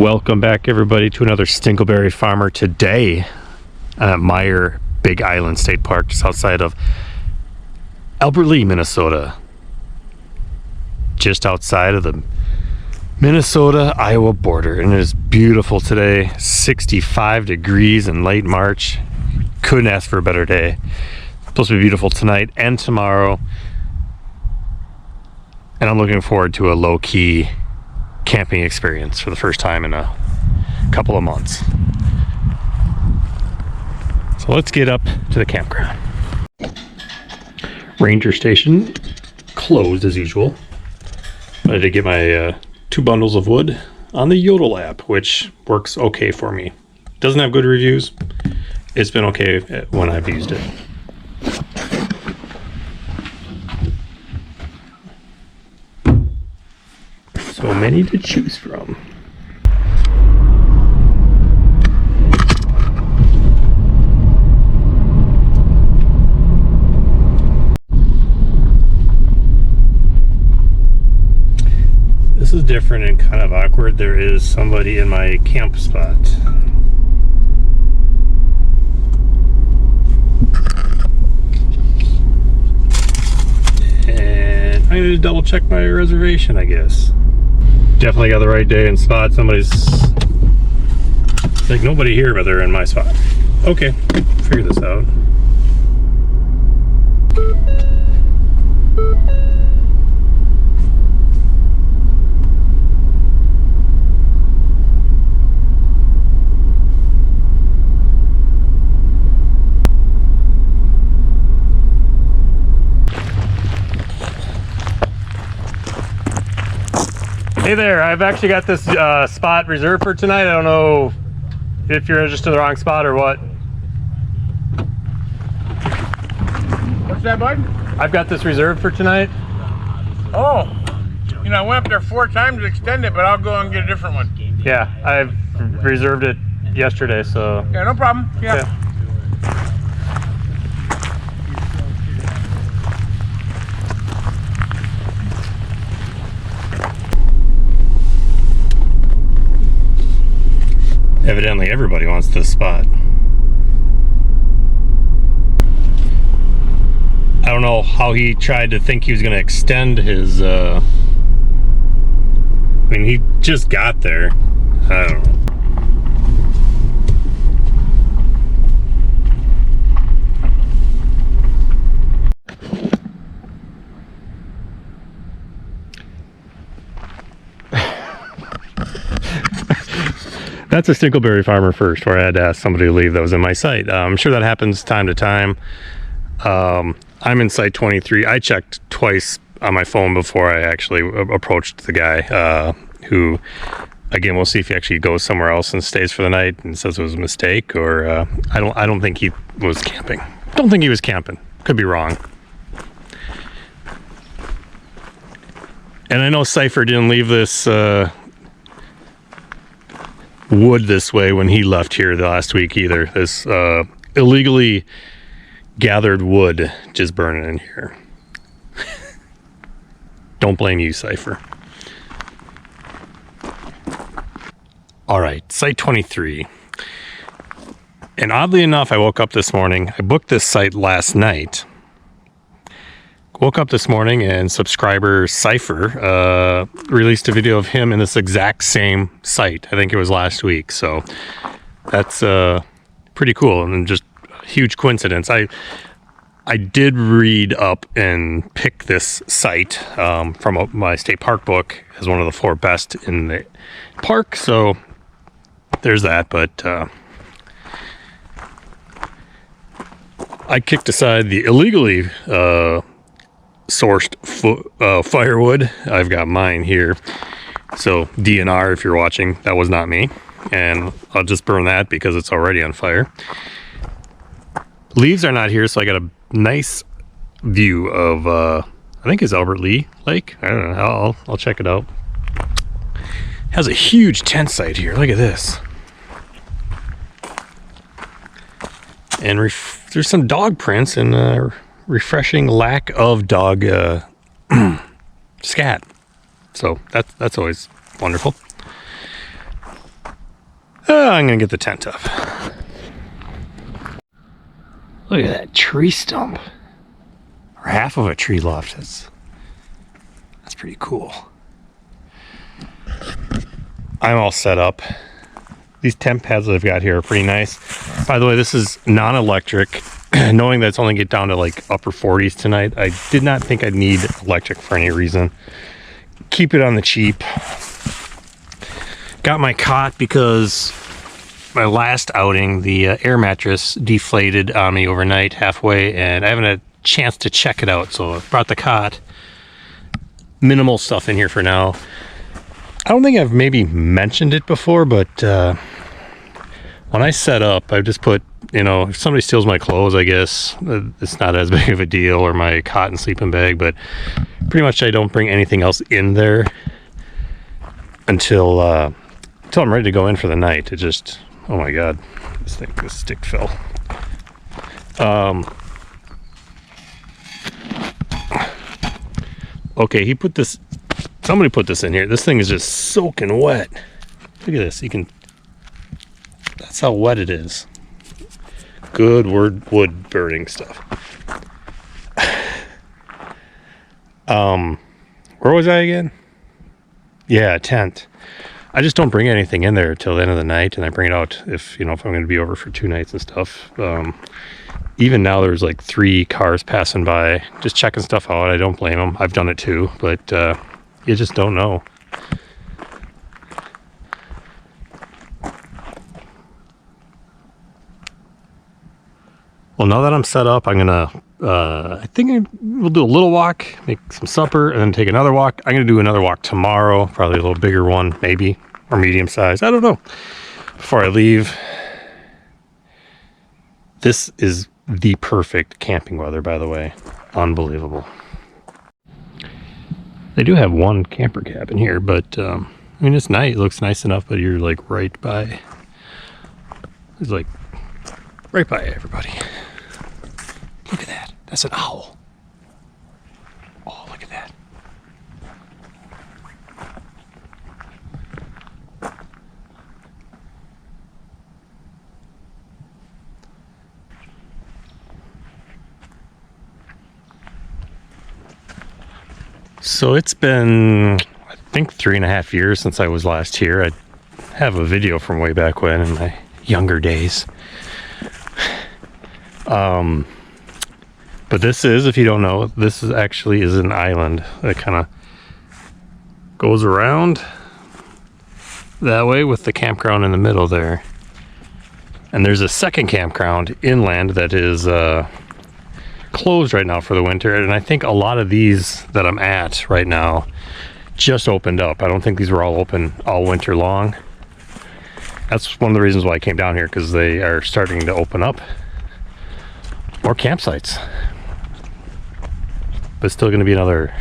Welcome back, everybody, to another Stinkleberry Farmer. Today at Myre-Big Island State Park, just outside of Albert Lea, Minnesota. Just outside of the Minnesota-Iowa border. And it is beautiful today. 65 degrees in late March. Couldn't ask for a better day. It's supposed to be beautiful tonight and tomorrow. And I'm looking forward to a low-key camping experience for the first time in a couple of months. So let's get up to the campground. Ranger station closed as usual. I had to get my 2 bundles of wood on the Yodel app, which works okay for me. Doesn't have good reviews. It's been okay when I've used it. So many to choose from. This is different and kind of awkward. There is somebody in my camp spot. And I need to double check my reservation, I guess. Definitely got the right day and spot. Somebody's like, nobody here, but they're in my spot. Okay, figure this out. Hey there, I've actually got this spot reserved for tonight. I don't know if you're just in the wrong spot or what. What's that, bud? I've got this reserved for tonight. Oh, you know, I went up there 4 times to extend it, but I'll go and get a different one. Yeah, I've reserved it yesterday, so. Yeah, no problem. Yeah. Evidently everybody wants this spot. I don't know how he tried to think he was going to extend his, I mean, he just got there. I don't know. That's a Stinkleberry Farmer first, where I had to ask somebody to leave that was in my site. I'm sure that happens time to time. I'm in site 23. I checked twice on my phone before I actually approached the guy, who, again, we'll see if he actually goes somewhere else and stays for the night and says it was a mistake, or I don't think he was camping. Don't think he was camping. Could be wrong. And I know Cypher didn't leave this wood this way when he left here the last week either. This illegally gathered wood just burning in here. Don't blame you, Cypher. All right, site 23. And oddly enough, I woke up this morning. I booked this site last night. Woke up this morning and subscriber Cypher released a video of him in this exact same site. I think it was last week. So that's pretty cool and just a huge coincidence. I did read up and pick this site from my state park book as one of the 4 best in the park. So there's that. But I kicked aside the illegally sourced firewood. I've got mine here, so DNR if you're watching, that was not me, and I'll just burn that because it's already on fire. Leaves are not here, so I got a nice view of I think it's Albert Lea Lake. I don't know, I'll check it out. Has a huge tent site here. Look at this. And there's some dog prints and refreshing lack of dog scat. So that's always wonderful. I'm gonna get the tent up. Look at that tree stump. Or half of a tree loft. That's pretty cool. I'm all set up. These tent pads that I've got here are pretty nice. By the way, this is non-electric. Knowing that it's only get down to like upper 40s tonight, I did not think I'd need electric for any reason. Keep it on the cheap. Got my cot because my last outing, the air mattress deflated on me overnight halfway, and I haven't had a chance to check it out, so I brought the cot. Minimal stuff in here for now. I don't think I've maybe mentioned it before, but when I set up, I just put, you know, if somebody steals my clothes, I guess it's not as big of a deal, or my cot and sleeping bag, but pretty much I don't bring anything else in there until I'm ready to go in for the night. It just, oh my God, this stick fell. Okay, somebody put this in here. This thing is just soaking wet. Look at this. That's how wet it is. Good wood burning stuff. Where was I again? Yeah, tent. I just don't bring anything in there till the end of the night, and I bring it out if I'm going to be over for 2 nights and stuff. Even now there's like 3 cars passing by, just checking stuff out. I don't blame them. I've done it too, but you just don't know. Well, now that I'm set up, I'm gonna, I think we'll do a little walk, make some supper, and then take another walk. I'm gonna do another walk tomorrow, probably a little bigger one, maybe, or medium size. I don't know. Before I leave, this is the perfect camping weather, by the way. Unbelievable. They do have one camper cabin here, but I mean, it's nice. It looks nice enough, but you're like right by. It's like right by everybody. Look at that. That's an owl. Oh, look at that. So it's been, I think, 3.5 years since I was last here. I have a video from way back when in my younger days. But this is, if you don't know, this is actually an island that kind of goes around that way with the campground in the middle there. And there's a second campground inland that is closed right now for the winter. And I think a lot of these that I'm at right now just opened up. I don't think these were all open all winter long. That's one of the reasons why I came down here, because they are starting to open up more campsites. But it's still going to be another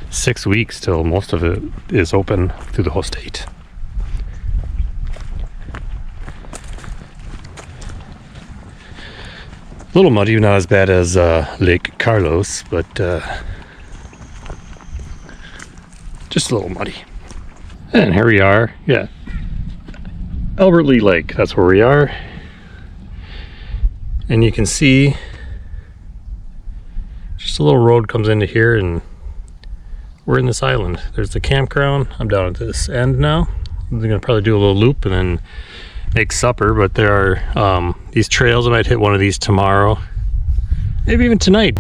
6 weeks till most of it is open through the whole state. A little muddy, not as bad as Lake Carlos, but just a little muddy. And here we are, yeah. Albert Lea Lake, that's where we are. And you can see just a little road comes into here, and we're in this island. There's the campground. I'm down at this end now. I'm gonna probably do a little loop and then make supper, but there are these trails. I might hit one of these tomorrow, maybe even tonight.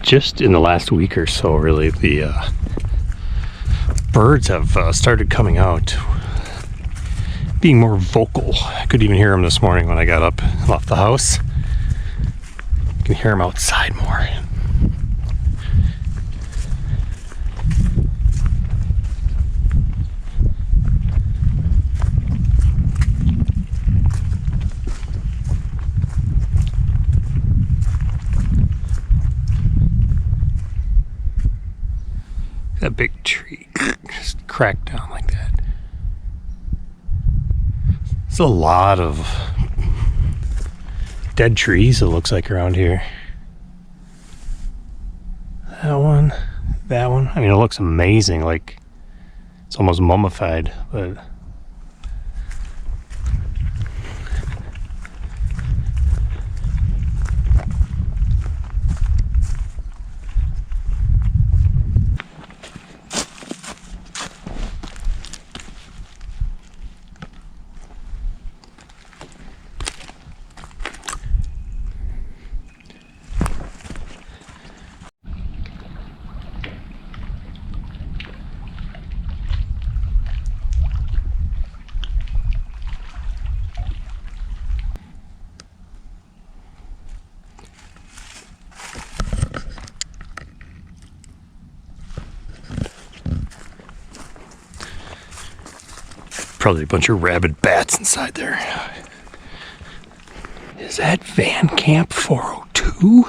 Just in the last week or so, really, the birds have started coming out, being more vocal. I could even hear them this morning when I got up and left the house. You can hear them outside more. That big tree just cracked down like that. There's a lot of dead trees, it looks like, around here. That one, that one. I mean, it looks amazing, like it's almost mummified, but probably a bunch of rabid bats inside there. Is that Van Camp 402?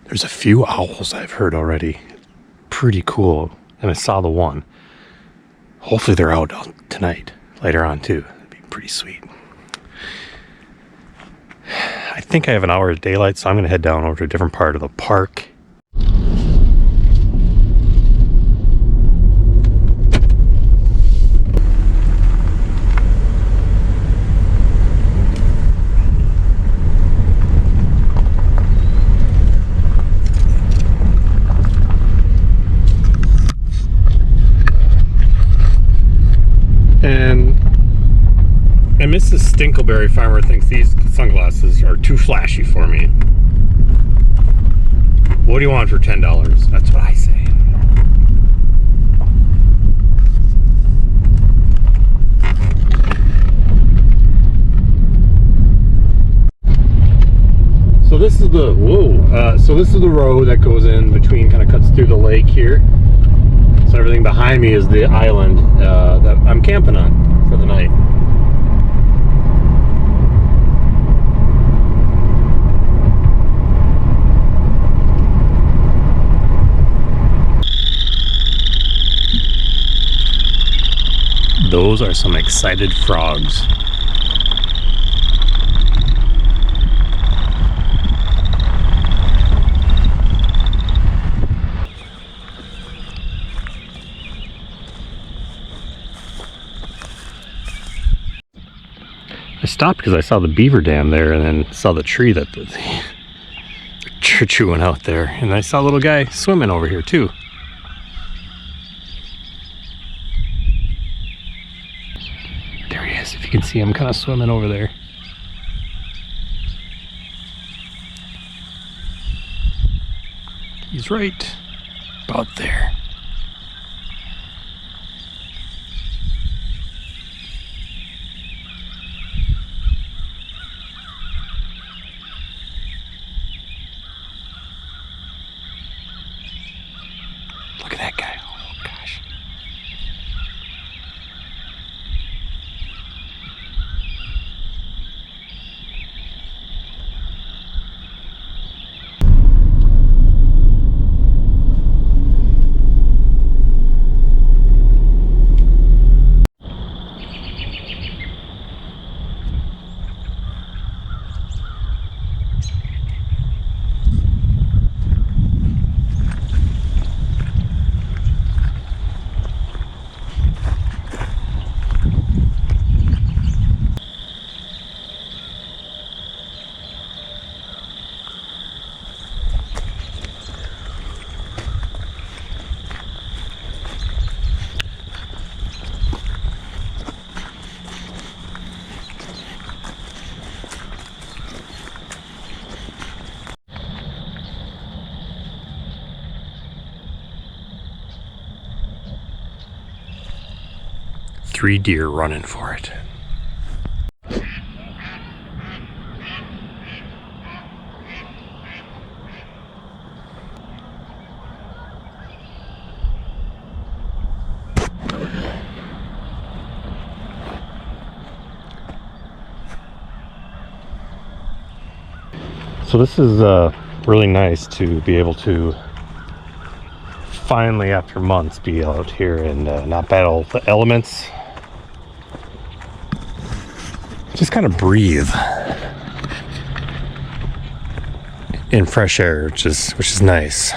There's a few owls I've heard already. Pretty cool. And I saw the one. Hopefully they're out tonight, later on too. That'd be pretty sweet. I think I have an hour of daylight, so I'm gonna head down over to a different part of the park. And Mrs. Stinkleberry Farmer thinks these sunglasses are too flashy for me. What do you want for $10? That's what I say. So this is the so this is the road that goes in between, kind of cuts through the lake here. So everything behind me is the island that I'm camping on for the night. Those are some excited frogs. I stopped because I saw the beaver dam there, and then saw the tree that they're chewing out there, and I saw a little guy swimming over here too. There he is, if you can see him kind of swimming over there. He's right about there. Look at that guy. Oh gosh. 3 deer running for it. So this is really nice to be able to finally, after months, be out here and not battle the elements. Just kind of breathe in fresh air, which is nice.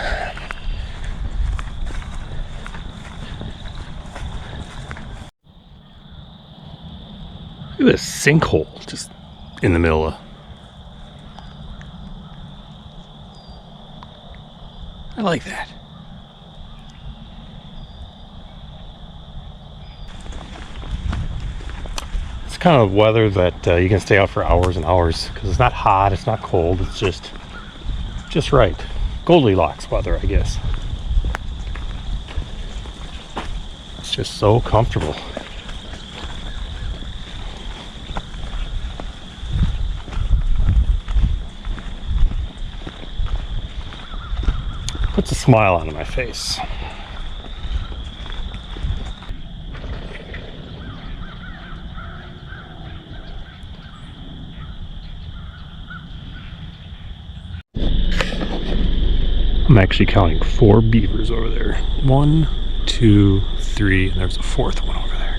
Look at this sinkhole just in the middle of. I like that. It's kind of weather that you can stay out for hours and hours because it's not hot, it's not cold, it's just right. Goldilocks weather, I guess. It's just so comfortable. Puts a smile onto my face. I'm actually counting 4 beavers over there. 1, 2, 3, and there's a 4th one over there.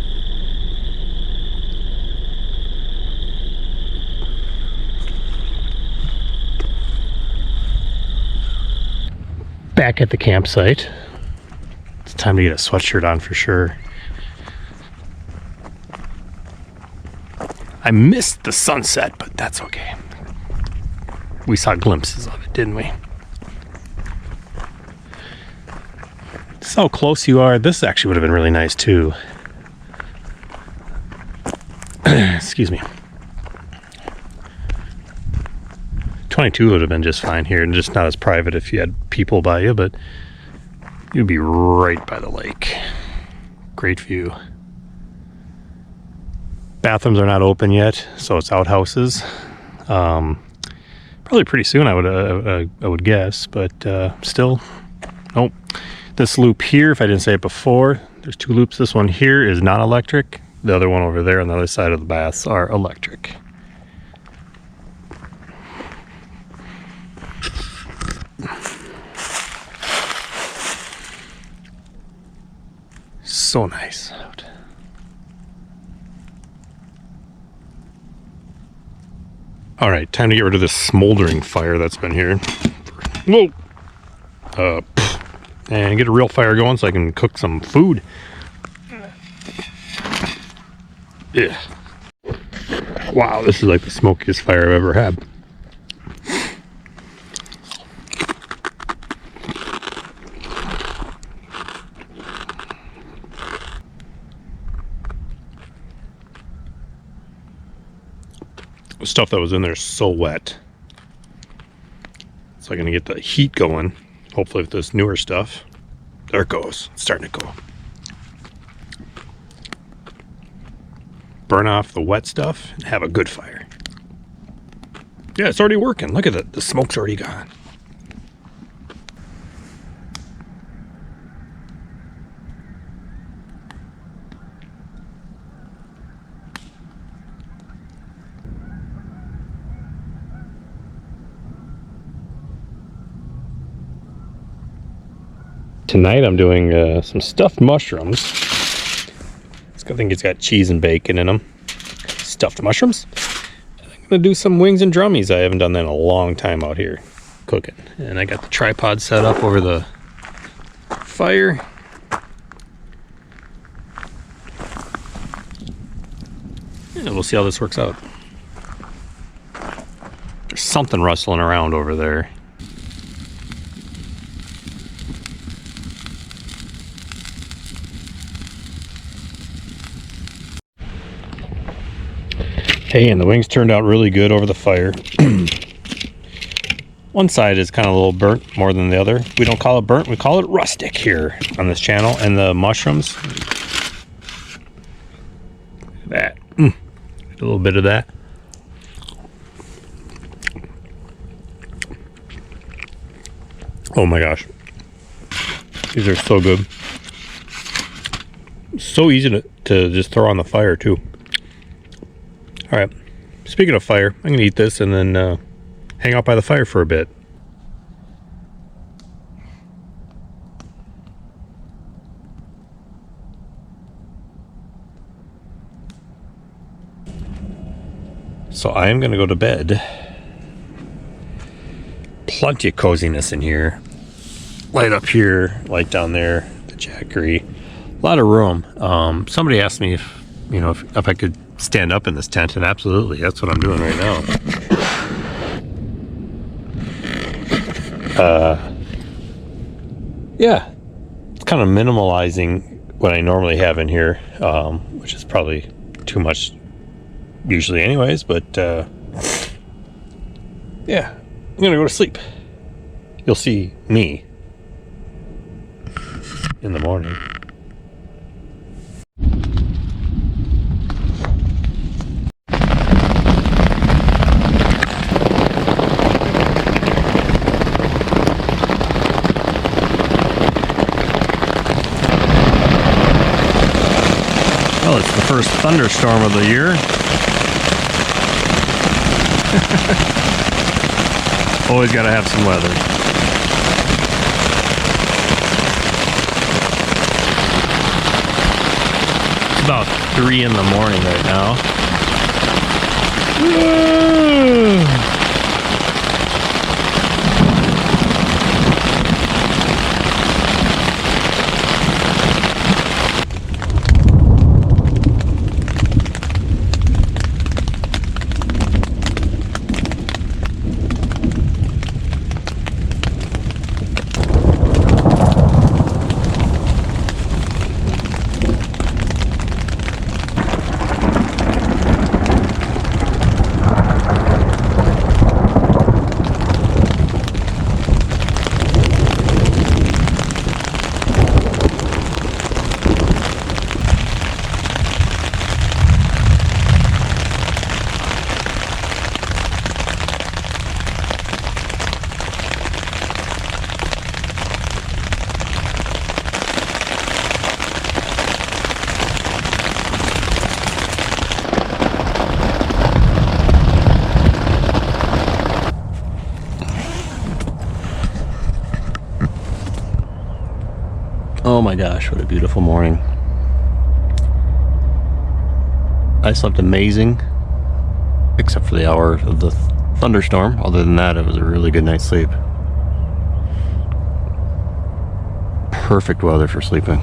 Back at the campsite. It's time to get a sweatshirt on for sure. I missed the sunset, but that's okay. We saw glimpses of it, didn't we? This is how close you are. This actually would have been really nice too. Excuse me. 22 would have been just fine here, and just not as private if you had people by you, but you'd be right by the lake. Great view. Bathrooms are not open yet, so it's outhouses. Probably pretty soon, I would guess, but still, nope. This loop here, if I didn't say it before, there's 2 loops. This one here is non-electric. The other one over there on the other side of the baths are electric. So nice out. All right, time to get rid of this smoldering fire that's been here. Whoa! And get a real fire going so I can cook some food. Yeah. Wow, this is like the smokiest fire I've ever had. The stuff that was in there is so wet. So I'm gonna get the heat going. Hopefully with this newer stuff. There it goes. It's starting to go. Burn off the wet stuff and have a good fire. Yeah, it's already working. Look at it. The smoke's already gone. Tonight I'm doing some stuffed mushrooms. I think it's got cheese and bacon in them. Stuffed mushrooms. I'm gonna do some wings and drummies. I haven't done that in a long time out here cooking. And I got the tripod set up over the fire. And we'll see how this works out. There's something rustling around over there. Hey, and the wings turned out really good over the fire. One side is kind of a little burnt more than the other. We don't call it burnt, we call it rustic here on this channel. And the mushrooms, That. A little bit of that. Oh my gosh. These are so good. So easy to just throw on the fire too. All right. Speaking of fire, I'm gonna eat this and then hang out by the fire for a bit. So I am gonna go to bed. Plenty of coziness in here. Light up here, light down there, the jackery. A lot of room. Somebody asked me if I could stand up in this tent, and absolutely, that's what I'm doing right now. Yeah, it's kind of minimalizing what I normally have in here, which is probably too much usually anyways, but yeah, I'm gonna go to sleep. You'll see me in the morning. Well, it's the first thunderstorm of the year. Always got to have some weather. It's about 3 in the morning right now. Oh my gosh, what a beautiful morning. I slept amazing, except for the hour of the thunderstorm. Other than that, it was a really good night's sleep. Perfect weather for sleeping.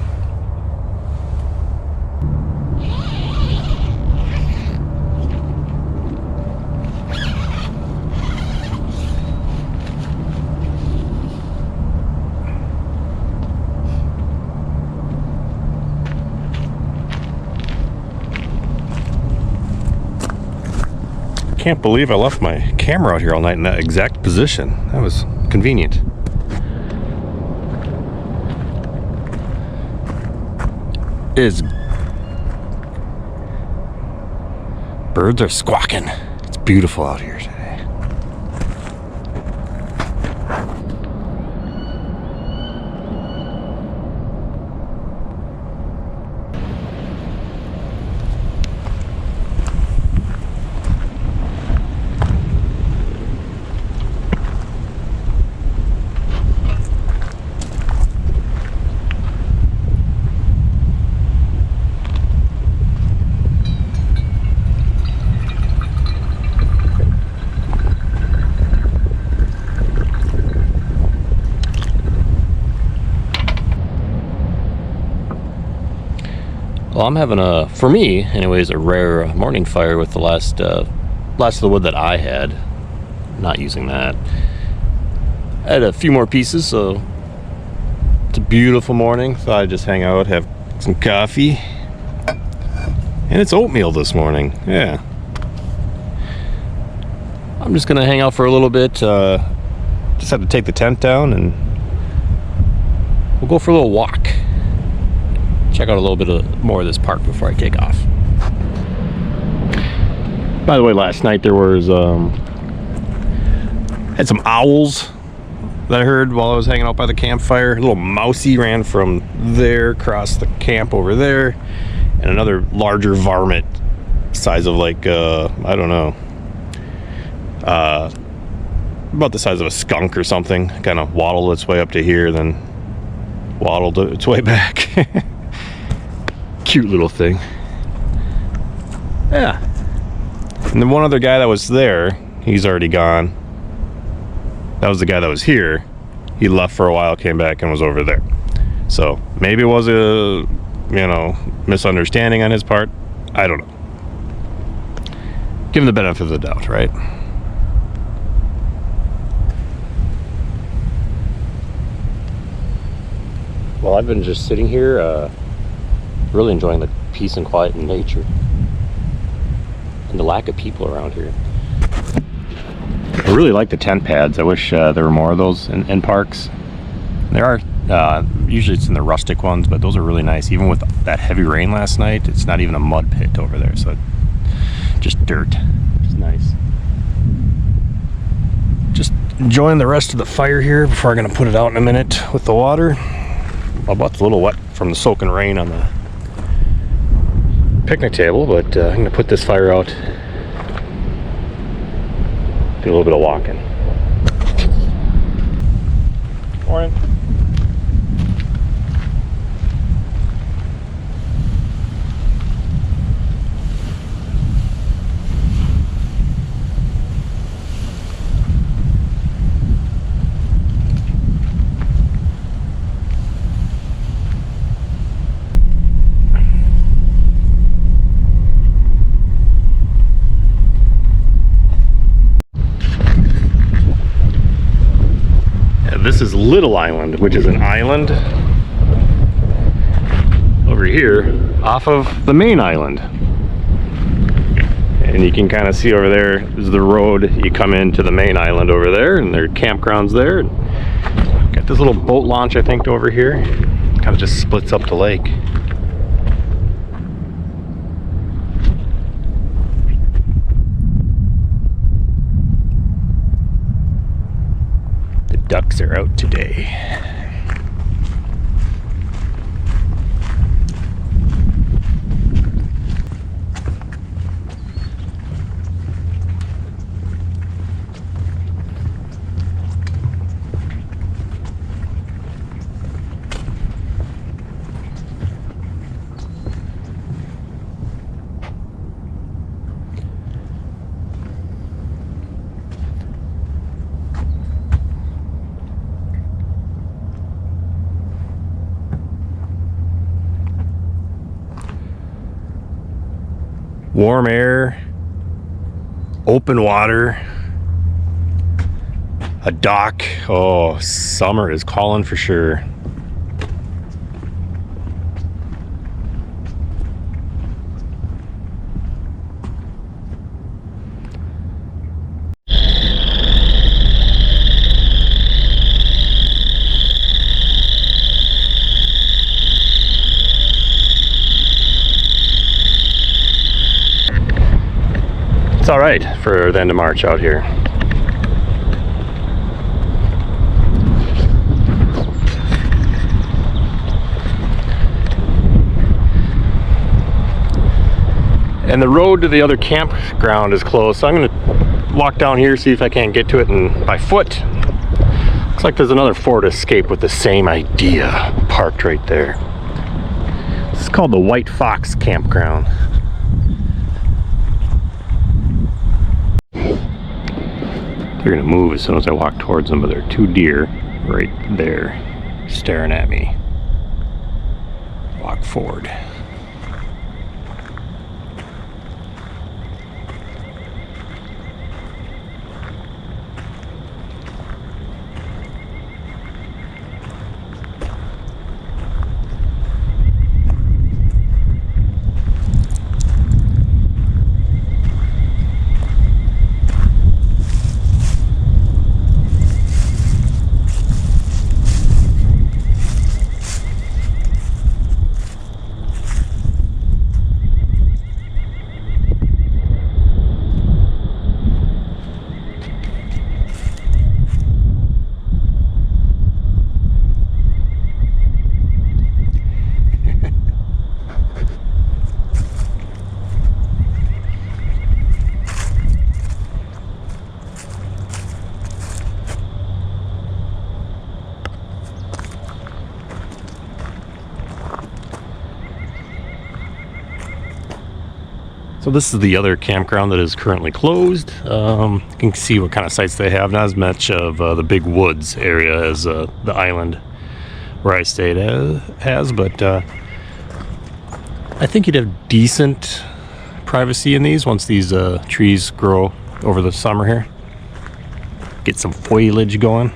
Can't believe I left my camera out here all night in that exact position. That was convenient. Birds are squawking. It's beautiful out here today. Well, I'm having for me anyways, a rare morning fire with the last of the wood that I had. Not using that. I had a few more pieces, so it's a beautiful morning. Thought I'd just hang out, have some coffee. And it's oatmeal this morning, yeah. I'm just gonna hang out for a little bit. Just have to take the tent down and we'll go for a little walk. Check out a little bit more of this park before I take off. By the way, last night there was had some owls that I heard while I was hanging out by the campfire. A little mousey ran from there across the camp over there, and another larger varmint, size of like I don't know, about the size of a skunk or something, kind of waddled its way up to here, then waddled its way back. Cute little thing. Yeah. And then one other guy that was there, he's already gone. That was the guy that was here. He left for a while, came back, and was over there. So maybe it was a, misunderstanding on his part. I don't know. Give him the benefit of the doubt, right? Well, I've been just sitting here, really enjoying the peace and quiet in nature. And the lack of people around here. I really like the tent pads. I wish there were more of those in parks. There are, usually it's in the rustic ones, but those are really nice. Even with that heavy rain last night, it's not even a mud pit over there, so just dirt. It's nice. Just enjoying the rest of the fire here before I'm gonna put it out in a minute with the water. My butt's a little wet from the soaking rain on the picnic table, but I'm gonna put this fire out. Do a little bit of walking. Morning. This is Little Island, which is an island over here off of the main island. And you can kind of see over there is the road. You come into the main island over there, and there are campgrounds there. Got this little boat launch, I think, over here. Kind of just splits up the lake. Ducks are out today. Warm air, open water, a dock. Oh, summer is calling for sure. It's all right for the end of March out here. And the road to the other campground is closed, so I'm gonna walk down here, see if I can't get to it and by foot. Looks like there's another Ford Escape with the same idea parked right there. This is called the White Fox Campground. They're gonna move as soon as I walk towards them, but there are two deer right there staring at me. Walk forward. So this is the other campground that is currently closed. You can see what kind of sites they have. Not as much of the big woods area as the island where I stayed has, but I think you'd have decent privacy in these once these trees grow over the summer here. Get some foliage going.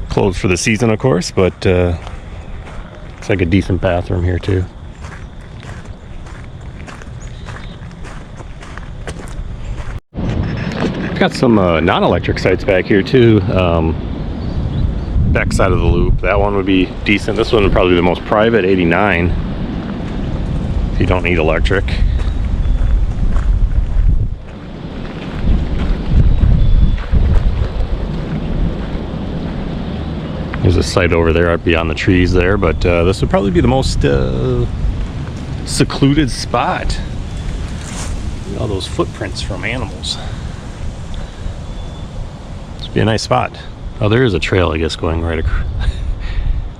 Closed for the season, of course, but it's like a decent bathroom here too. Got some non-electric sites back here too. Back side of the loop. That one would be decent. This one would probably be the most private, 89. If you don't need electric. There's a site over there beyond the trees there, but this would probably be the most secluded spot. All those footprints from animals. Be a nice spot. Oh, there is a trail, I guess, going right across.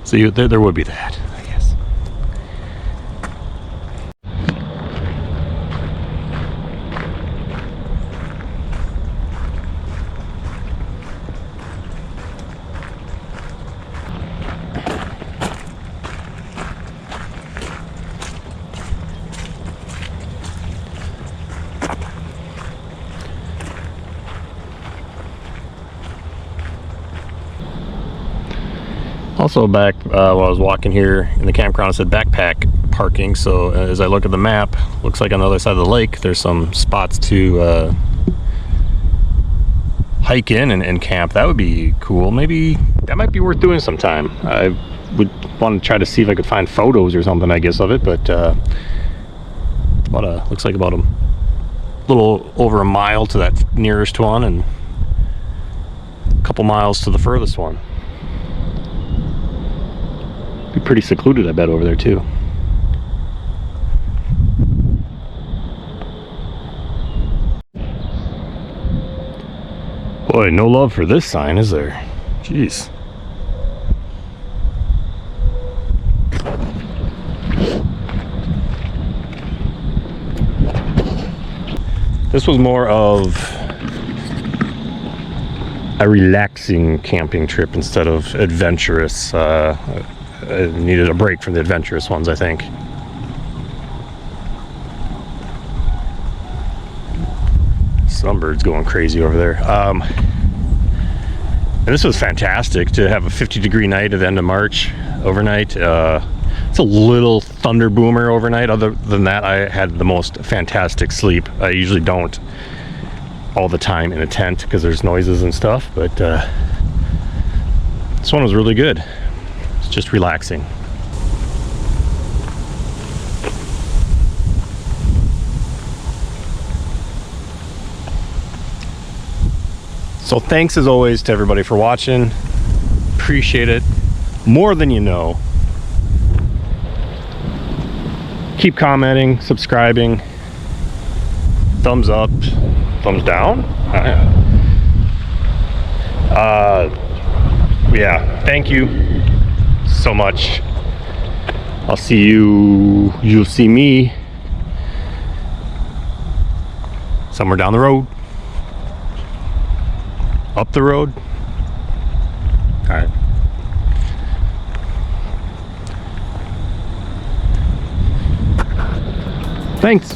So there would be that, I guess. Also back while I was walking here in the campground, it said backpack parking. So as I look at the map, looks like on the other side of the lake, there's some spots to hike in and camp. That would be cool. Maybe that might be worth doing sometime. I would want to try to see if I could find photos or something, I guess, of it. But looks like about a little over a mile to that nearest one and a couple miles to the furthest one. Be pretty secluded, I bet, over there too. Boy, no love for this sign, is there? Jeez. This was more of a relaxing camping trip instead of adventurous. I needed a break from the adventurous ones, I think. Sunbird's going crazy over there. And this was fantastic to have a 50-degree night at the end of March overnight. It's a little thunder boomer overnight. Other than that, I had the most fantastic sleep. I usually don't all the time in a tent because there's noises and stuff, but this one was really good. Just relaxing. So thanks as always to everybody for watching. Appreciate it more than you know. Keep commenting, subscribing, thumbs up, thumbs down. Yeah, thank you so much. I'll see you, you'll see me somewhere down the road, up the road. All right. Thanks.